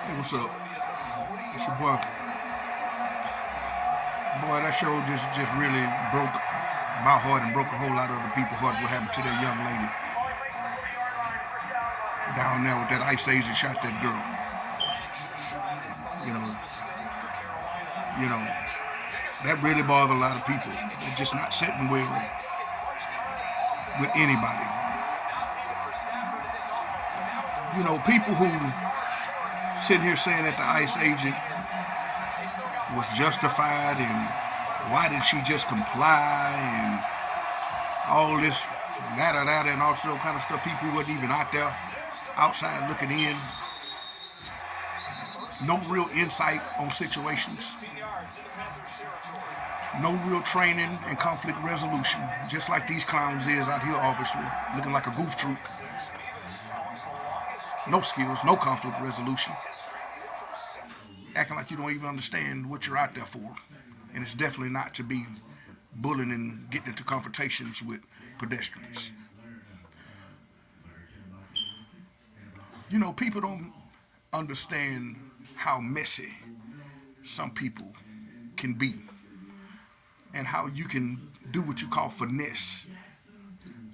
Hey, what's up? It's your boy. Boy, that show just really broke my heart and broke a whole lot of other people's heart. What happened to that young lady down there with that Ice Age that shot that girl? You know, you know, that really bothered a lot of people. They're just not sitting well with anybody. People who sitting here saying that the ICE agent was justified and why did she just comply and all this that and all sort of kind of stuff. People who wasn't even out there outside looking in. No real insight on situations. No real training and conflict resolution. Just like these clowns is out here, obviously. Looking like a goof troop. No skills, no conflict resolution. Acting like you don't even understand what you're out there for. And it's definitely not to be bullying and getting into confrontations with pedestrians. People don't understand how messy some people can be and how you can do what you call finesse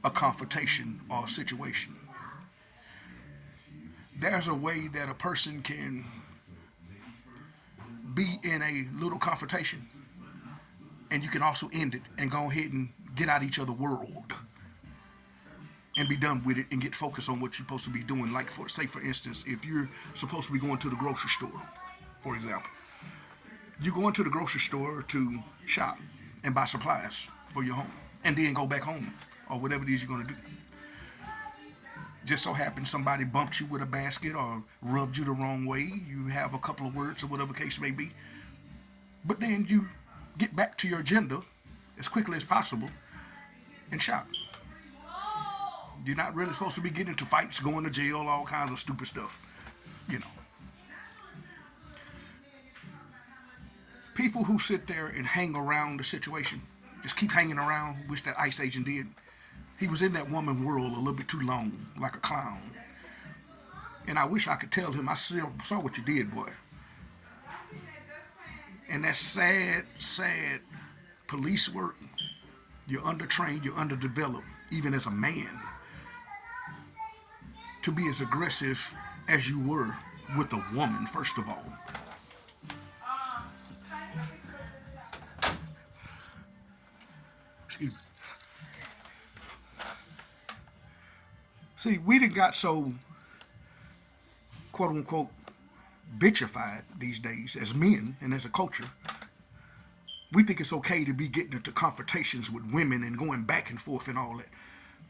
a confrontation or a situation. There's a way that a person can be in a little confrontation and you can also end it and go ahead and get out each other world and be done with it and get focused on what you're supposed to be doing. Like, for instance, if you're supposed to be going to the grocery store, for example, you go into the grocery store to shop and buy supplies for your home and then go back home or whatever it is you're going to do. Just so happens somebody bumped you with a basket or rubbed you the wrong way. You have a couple of words or whatever case may be. But then you get back to your agenda as quickly as possible and shop. You're not really supposed to be getting into fights, going to jail, all kinds of stupid stuff. You know. People who sit there and hang around the situation, just keep hanging around, which that ICE agent did. He was in that woman world a little bit too long, like a clown. And I wish I could tell him, I saw what you did, boy. And that's sad, sad police work. You're undertrained, you're underdeveloped, even as a man, to be as aggressive as you were with a woman, first of all. Excuse me. See, we done got so, quote unquote, bitchified these days as men and as a culture. We think it's okay to be getting into confrontations with women and going back and forth and all that.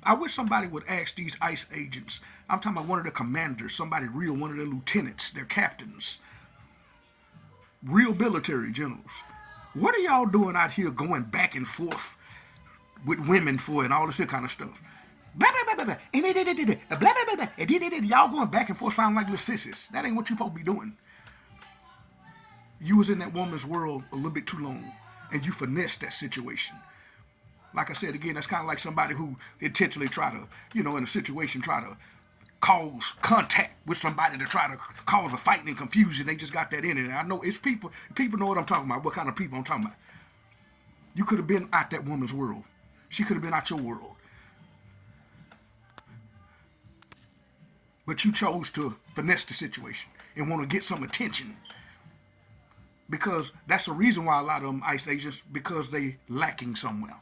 I wish somebody would ask these ICE agents. I'm talking about one of the commanders, somebody real, one of their lieutenants, their captains, real military generals. What are y'all doing out here going back and forth with women for and all this kind of stuff? Blah, blah, blah, blah, blah, blah, blah, blah. Y'all going back and forth sound like little sissies. That ain't what you supposed to be doing. You was in that woman's world a little bit too long, and you finessed that situation. Like I said again, that's kind of like somebody who intentionally try to, in a situation, try to cause contact with somebody to try to cause a fight and confusion. They just got that in it. And I know it's people. People know what I'm talking about. What kind of people I'm talking about? You could have been out that woman's world. She could have been out your world. But you chose to finesse the situation and want to get some attention. Because that's the reason why a lot of them ICE agents, because they lacking somewhere.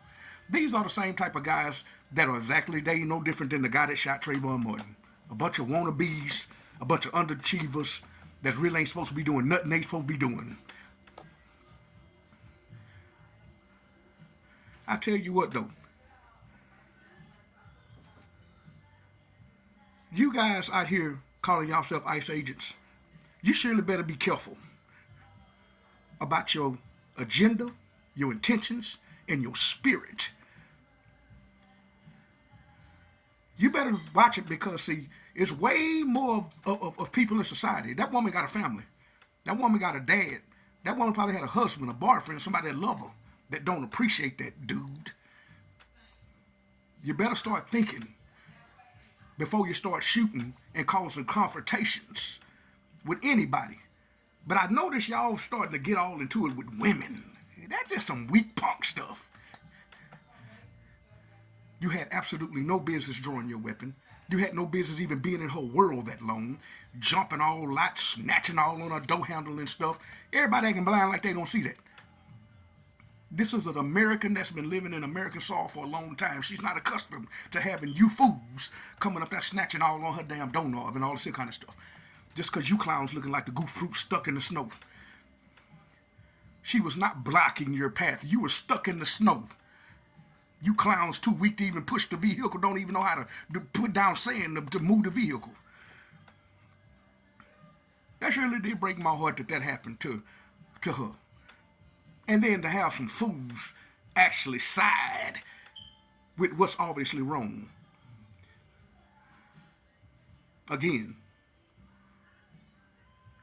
These are the same type of guys that are exactly, they no different than the guy that shot Trayvon Martin. A bunch of wannabes, a bunch of underachievers that really ain't supposed to be doing nothing they supposed to be doing. I tell you what though, you guys out here calling yourself ICE agents, you surely better be careful about your agenda, your intentions, and your spirit. You better watch it because, see, it's way more of people in society. That woman got a family. That woman got a dad. That woman probably had a husband, a boyfriend, somebody that love her, that don't appreciate that dude. You better start thinking before you start shooting and causing confrontations with anybody. But I notice y'all starting to get all into it with women. That's just some weak punk stuff. You had absolutely no business drawing your weapon. You had no business even being in her world that long, jumping all out, snatching all on her door handle and stuff. Everybody acting blind like they don't see that. This is an American that's been living in American soil for a long time. She's not accustomed to having you fools coming up there snatching all on her damn doorknob and all this kind of stuff. Just because you clowns looking like the goof fruit stuck in the snow. She was not blocking your path. You were stuck in the snow. You clowns too weak to even push the vehicle, don't even know how to put down sand to move the vehicle. That really did break my heart that happened to her. And then to have some fools actually side with what's obviously wrong. Again,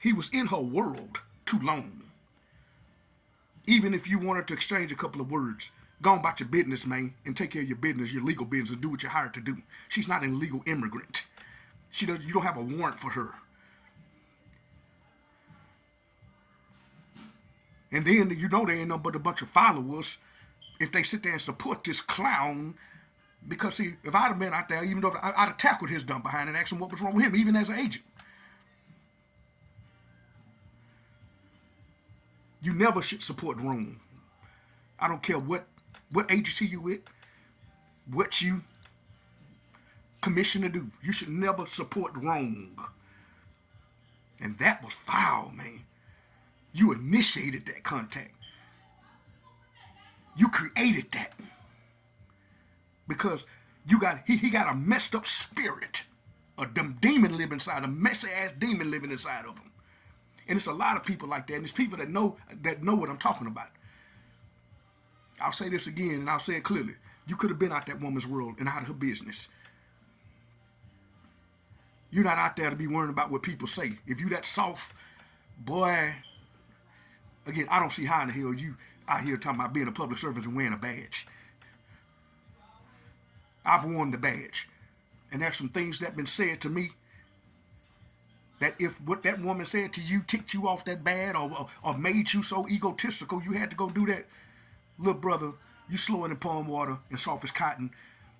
he was in her world too long. Even if you wanted to exchange a couple of words, go on about your business, man, and take care of your business, your legal business, and do what you're hired to do. She's not an illegal immigrant. You don't have a warrant for her. And then you know they ain't nothing but a bunch of followers if they sit there and support this clown. Because see, if I'd have been out there, even though I'd have tackled his dumb behind and asked him what was wrong with him, even as an agent. You never should support wrong. I don't care what agency you with, what you commission to do. You should never support wrong. And that was foul, man. You initiated that contact. You created that. Because he got a messed up spirit. A demon living inside, a messy ass demon living inside of him. And it's a lot of people like that. And it's people that know what I'm talking about. I'll say this again, and I'll say it clearly. You could have been out that woman's world and out of her business. You're not out there to be worrying about what people say. If you that soft, boy, again, I don't see how in the hell you out here talking about being a public servant and wearing a badge. I've worn the badge. And there's some things that have been said to me that if what that woman said to you ticked you off that bad or made you so egotistical you had to go do that, little brother, you slow in the palm water and soft as cotton,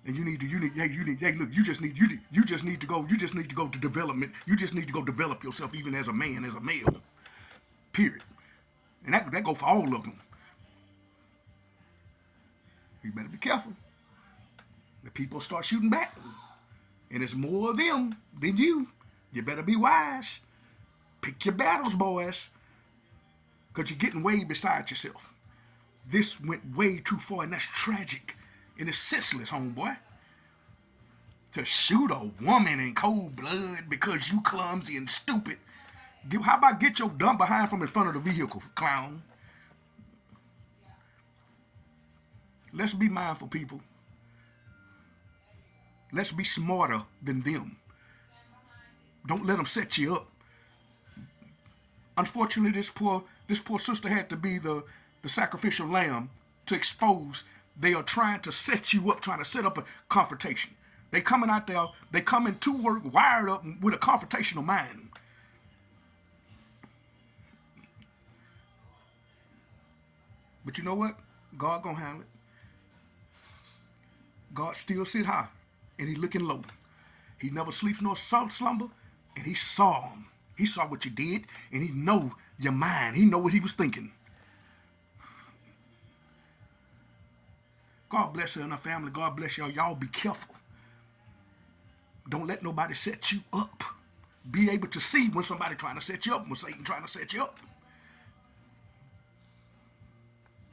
and you just need to go to development. You just need to go develop yourself even as a man, as a male. Period. And that go for all of them. You better be careful. The people start shooting back. And it's more of them than you. You better be wise. Pick your battles, boys. Because you're getting way beside yourself. This went way too far, and that's tragic. And it's senseless, homeboy. To shoot a woman in cold blood because you clumsy and stupid. How about get your dumb behind from in front of the vehicle, clown? Let's be mindful, people. Let's be smarter than them. Don't let them set you up. Unfortunately, this poor sister had to be the sacrificial lamb to expose. They are trying to set you up, trying to set up a confrontation. They coming out there, they coming to work wired up with a confrontational mind. But you know what? God gonna handle it. God still sit high, and he looking low. He never sleeps nor slumber, and he saw him. He saw what you did, and he know your mind. He know what he was thinking. God bless her and her family. God bless y'all. Y'all be careful. Don't let nobody set you up. Be able to see when somebody trying to set you up, when Satan trying to set you up.